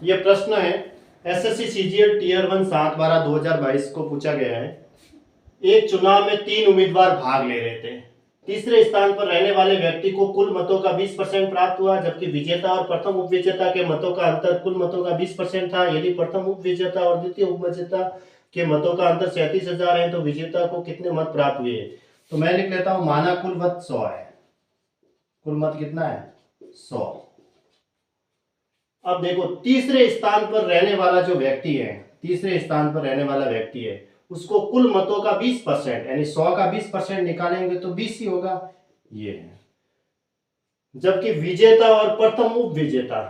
ये प्रश्न है एसएससी सीजीएल टीयर 1 7/12/2022 को पूछा गया है। एक चुनाव में 3 उम्मीदवार भाग ले रहे थे। तीसरे स्थान पर रहने वाले व्यक्ति को कुल मतों का 20% प्राप्त हुआ, जबकि विजेता और प्रथम उपविजेता के मतों का अंतर कुल मतों का 20% था। यदि प्रथम उपविजेता और द्वितीय उपविजेता के मतों का अंतर 37,000 है तो विजेता को कितने मत प्राप्त हुए? तो मैं लिख लेता हूं, माना कुल मत 100 है। कुल मत कितना है? 100। अब देखो, तीसरे स्थान पर रहने वाला जो व्यक्ति है, तीसरे स्थान पर रहने वाला व्यक्ति है, उसको कुल मतों का 20% यानी 100 का 20% निकालेंगे तो 20 ही होगा। ये है। जबकि विजेता और प्रथम उप विजेता,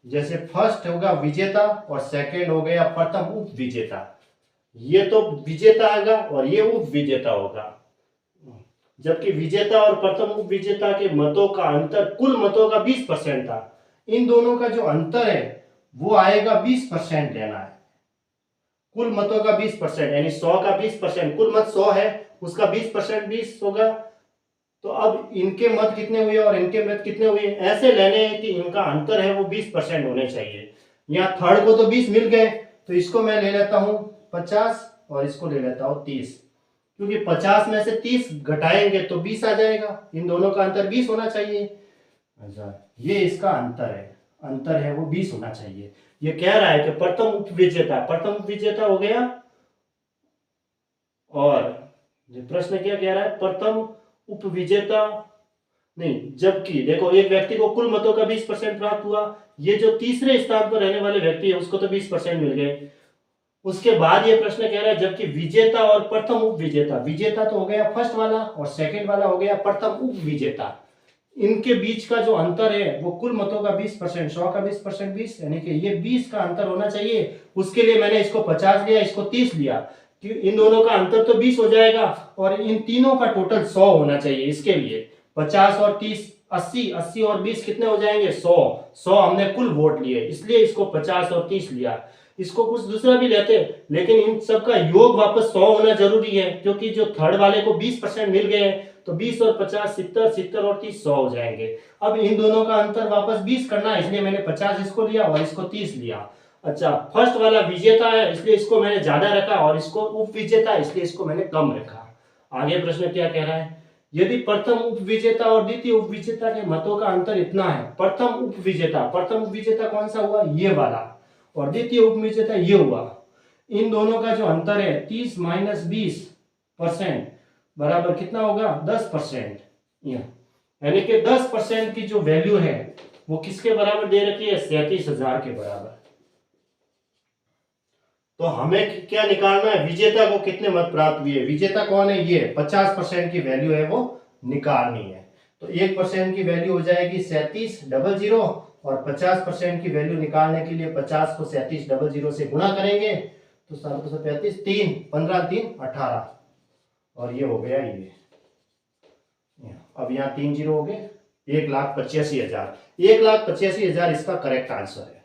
जैसे फर्स्ट होगा विजेता और सेकंड हो गया प्रथम उप विजेता, ये तो विजेता आएगा और ये उप विजेता होगा। जबकि विजेता और प्रथम उप विजेता के मतों का अंतर कुल मतों का 20% था। इन दोनों का जो अंतर है वो आएगा 20% लेना है। कुल मतों का 20% यानी 100 का 20%, कुल मत 100 है, उसका 20% 20 होगा। तो अब इनके मत कितने हुए और इनके मत कितने हुए, ऐसे लेने हैं कि इनका अंतर है वो 20% होने चाहिए। यहाँ थर्ड को तो 20 मिल गए, तो इसको मैं ले लेता हूं 50 और इसको ले लेता हूं 30, क्योंकि 50 में से 30 घटाएंगे तो 20 आ जाएगा। इन दोनों का अंतर 20 होना चाहिए। अच्छा, ये इसका अंतर है, अंतर है वो 20 होना चाहिए। ये कह रहा है कि प्रथम उपविजेता, प्रथम उपविजेता हो गया, और प्रश्न क्या कह रहा है, प्रथम उपविजेता नहीं, जबकि देखो एक व्यक्ति को कुल मतों का 20% प्राप्त हुआ, ये जो तीसरे स्थान पर रहने वाले व्यक्ति है उसको तो 20% मिल गए। उसके बाद ये प्रश्न कह रहा है जबकि विजेता और प्रथम उप विजेता, विजेता तो हो गया फर्स्ट वाला और सेकंड वाला हो गया प्रथम उप विजेता, इनके बीच का जो अंतर है वो कुल मतों का 20%, 100 का 20% 20, यानी कि ये 20 का अंतर होना चाहिए। उसके लिए मैंने इसको 50 लिया, इसको 30 लिया, कि इन दोनों का अंतर तो 20 हो जाएगा और इन तीनों का टोटल 100 होना चाहिए। इसके लिए 50 और 30 80, 80 और 20 कितने हो जाएंगे? 100। 100 हमने कुल वोट लिए, इसलिए इसको 50 और 30 लिया। इसको कुछ दूसरा भी लेते, लेकिन इन सब का योग वापस 100 होना जरूरी है, क्योंकि जो थर्ड वाले को 20% मिल गए तो 20 और 50 70, 70 और 30 100 हो जाएंगे। अब इन दोनों का अंतर वापस 20 करना है, इसलिए मैंने 50 इसको लिया और इसको 30 लिया। अच्छा, फर्स्ट वाला विजेता है इसलिए इसको मैंने ज्यादा रखा और इसको उप विजेता इसलिए इसको मैंने कम रखा। आगे प्रश्न क्या कह रहा है, यदि प्रथम उप विजेता और द्वितीय उप विजेता के मतों का अंतर इतना है, प्रथम उप विजेता, प्रथम उप विजेता कौन सा हुआ? ये वाला, और द्वितीय उप विजेता ये हुआ, इन दोनों का जो अंतर है 30 - 20% बराबर कितना होगा? 10%। यानी कि 10% की जो वैल्यू है वो किसके बराबर दे रखी है? 37,000 के बराबर। तो हमें क्या निकालना है? विजेता को कितने मत प्राप्त हुए? विजेता कौन है? ये 50% की वैल्यू है वो निकालनी है। तो 1% की वैल्यू हो जाएगी 37,000 और 50% की वैल्यू निकालने के लिए 50 को 37,000 से गुणा करेंगे तो 735 3 15 3 18 और ये हो गया ये। अब यहाँ 3 जीरो हो गए, 1,85,000। 1,85,000 इसका करेक्ट आंसर है।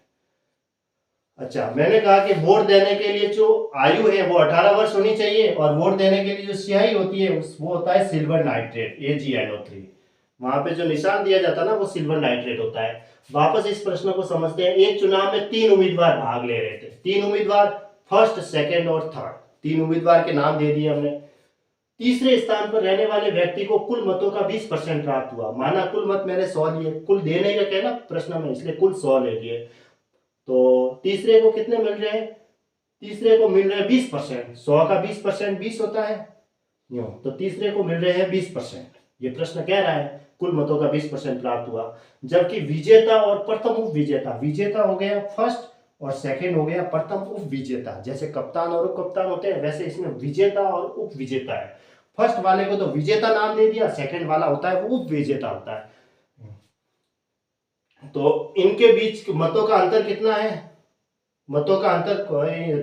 अच्छा, मैंने कहा कि वोट देने के लिए जो आयु है वो 18 वर्ष होनी चाहिए और वोट देने के लिए जो स्याही होती है वो होता है सिल्वर नाइट्रेट AgNO3। वहां पे जो निशान दिया जाता है ना वो सिल्वर नाइट्रेट होता है। वापस इस प्रश्न को समझते हैं। एक चुनाव में 3 उम्मीदवार भाग ले रहे थे, 3 उम्मीदवार, फर्स्ट सेकेंड और थर्ड, 3 उम्मीदवार के नाम दे दिए हमने। तीसरे स्थान पर रहने वाले व्यक्ति को कुल मतों का 20% प्राप्त हुआ। माना कुल मत मैंने 100 लिए, कुल दे नहीं रखे ना प्रश्न में, इसलिए कुल 100 ले लिए। तो तीसरे को कितने मिल रहे हैं? तीसरे को मिल रहे हैं 20%। 100 का 20% 20 होता है, यूं तो तीसरे को मिल रहे हैं 20%। ये प्रश्न कह रहा है कुल मतों का 20% प्राप्त हुआ। जबकि विजेता और प्रथम उप विजेता, विजेता हो गया फर्स्ट और सेकंड हो गया प्रथम उप विजेता। जैसे कप्तान और उप कप्तान होते हैं वैसे इसमें विजेता और उप विजेता है। फर्स्ट वाले को तो विजेता नाम दे दिया, सेकंड वाला होता है वो उप विजेता होता है। तो इनके बीच मतों का अंतर कितना है? मतों का अंतर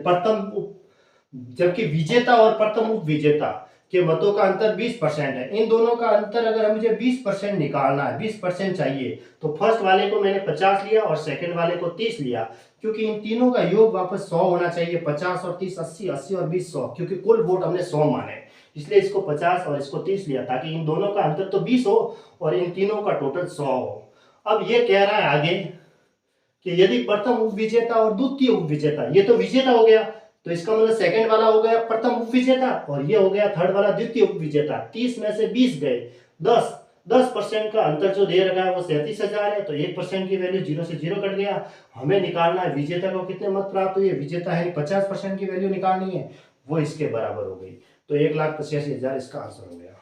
प्रथम, जबकि विजेता और प्रथम उप विजेता के मतों का अंतर 20% है। इन दोनों का अंतर अगर मुझे 20% निकालना है, 20% चाहिए, तो फर्स्ट वाले को मैंने 50 लिया और सेकंड वाले को 30 लिया, क्योंकि इन तीनों का योग वापस 100 होना चाहिए। 50 और 30 80, 80 और 20 100, क्योंकि कुल वोट हमने 100 माने, इसलिए इसको 50 और इसको 30 लिया ताकि इन दोनों का अंतर तो 20 हो और इन तीनों का टोटल 100 हो। अब ये कह रहा है आगे कि यदि प्रथम उपविजेता और द्वितीय उपविजेता, ये तो विजेता हो गया, तो इसका मतलब सेकंड वाला हो गया प्रथम उपविजेता और ये हो गया थर्ड वाला द्वितीय उपविजेता। 30 में से 20 गए, 10% का अंतर जो दे रखा है वो 37,000 है, तो 1% की वैल्यू 0 से 0 कट गया। हमें निकालना है विजेता को कितने मत प्राप्त हुए, विजेता है 50% की वैल्यू निकालनी है, वो इसके बराबर हो गई। तो 1,85,000 इसका आंसर हो गया।